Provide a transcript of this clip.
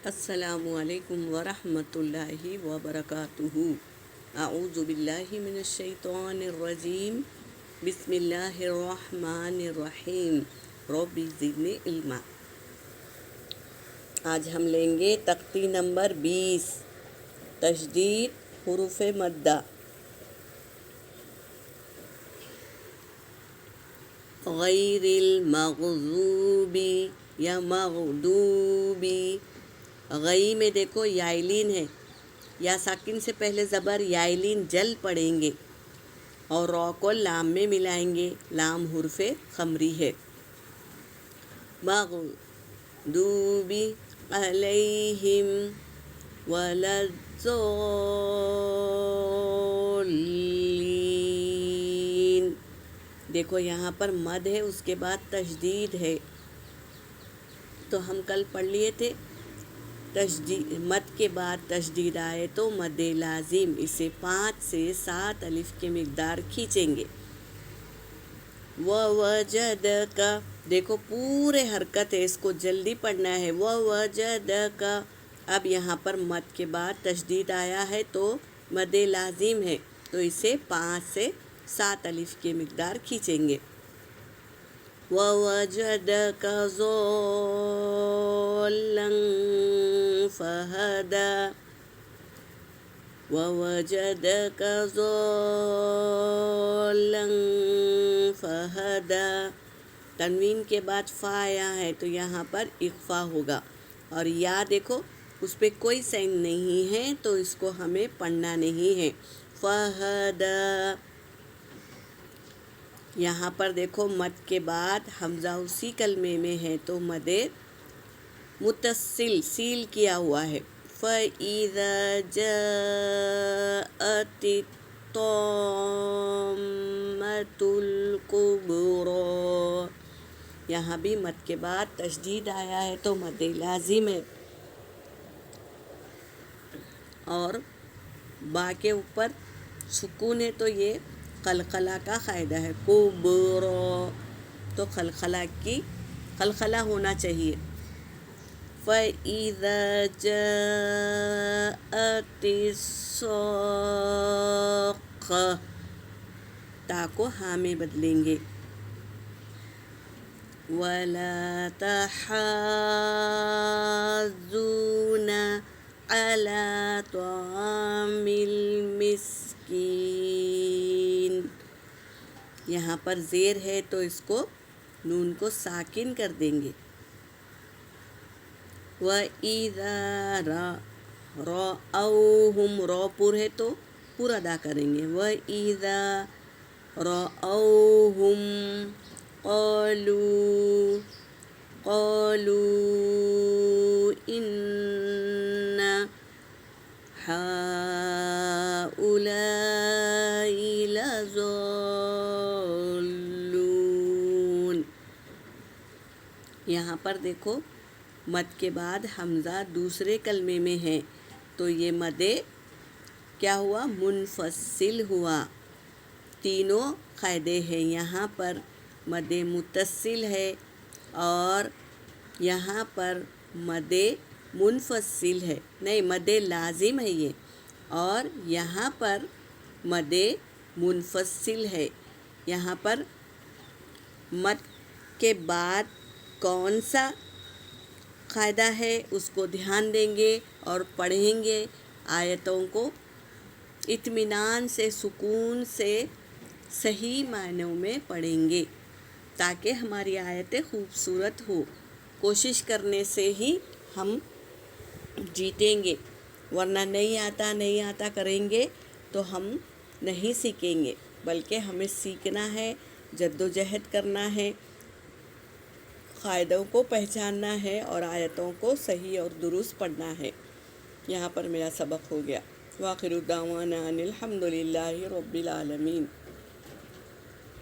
السلام علیکم ورحمۃ اللہ وبرکاتہ۔ اعوذ باللہ من الشیطان الرجیم، بسم اللہ الرحمن الرحیم، رب زدنی علما۔ آج ہم لیں گے تختی نمبر 20، تشدید حروف مدہ۔ غیر المغضوبی یا مغدوبی، غئی میں دیکھو یائلین ہے، یا ساکن سے پہلے زبر یائلین جل پڑیں گے اور را کو لام میں ملائیں گے، لام حرف خمری ہے۔ مغضوبی علیہم ولا الضالین، دیکھو یہاں پر مد ہے، اس کے بعد تشدید ہے، تو ہم کل پڑھ لیے تھے مد کے بعد تشدید آئے تو مد لازم، اسے 5 سے 7 الف کے مقدار کھینچیں گے۔ وَوَجَدَكَ، دیکھو پورے حرکت ہے، اس کو جلدی پڑھنا ہے۔ وَوَجَدَكَ، اب یہاں پر مد کے بعد تشدید آیا ہے تو مد لازم ہے، تو اسے 5 سے 7 الف کے مقدار کھینچیں گے۔ وَوَجَدَكَ ضَالًّا فَهَدَى، وَوَجَدَكَ ضَالًّا فَهَدَى، تنوین کے بعد فا آیا ہے تو یہاں پر اخفا ہوگا، اور یا دیکھو اس پہ کوئی سین نہیں ہے تو اس کو ہمیں پڑھنا نہیں ہے۔ فَهَدَى، یہاں پر دیکھو مد کے بعد حمزہ اسی کلمے میں ہے تو مد متصل سیل کیا ہوا ہے۔ فَإِذَا جَاءَتِ الطَّامَّةُ الْكُبْرَىٰ، یہاں بھی مد کے بعد تشدید آیا ہے تو مد لازم ہے، اور با کے اوپر سکون ہے تو یہ قلقلہ کا قاعدہ ہے، کبرا، تو قلقلہ ہونا چاہیے۔ فَإِذَا جَاءَتِ الصَّاخَّةُ، تا کو ہاں میں بدلیں گے۔ وَلَا تَحَاضُّونَ عَلَىٰ طَعَامِ الْمِسْكِينِ، یہاں پر زیر ہے تو اس کو نون کو ساکن کر دیں گے۔ وَإِذَا رَأَوْهُمْ، را پر ہے تو پورا ادا کریں گے۔ وَإِذَا رَأَوْهُمْ قَالُوا إِنَّ هَٰؤُلَاءِ لَضَالُّونَ، یہاں پر دیکھو مد کے بعد حمزہ دوسرے کلمے میں ہے تو یہ مد کیا ہوا؟ منفصل ہوا۔ تینوں قاعدے ہیں، یہاں پر مد متصل ہے، اور یہاں پر مد منفصل ہے، نہیں مد لازم ہے یہ، اور یہاں پر مد منفصل ہے۔ یہاں پر مد کے بعد کون سا قاعدہ ہے اس کو دھیان دیں گے اور پڑھیں گے، آیتوں کو اطمینان سے سکون سے صحیح معنوں میں پڑھیں گے تاکہ ہماری آیتیں خوبصورت ہو۔ کوشش کرنے سے ہی ہم جیتیں گے، ورنہ نہیں آتا کریں گے تو ہم نہیں سیکھیں گے، بلکہ ہمیں سیکھنا ہے، جدوجہد کرنا ہے، قاعدوں کو پہچاننا ہے اور آیتوں کو صحیح اور درست پڑھنا ہے۔ یہاں پر میرا سبق ہو گیا۔ وآخر دعوانا ان الحمد للہ رب العالمین۔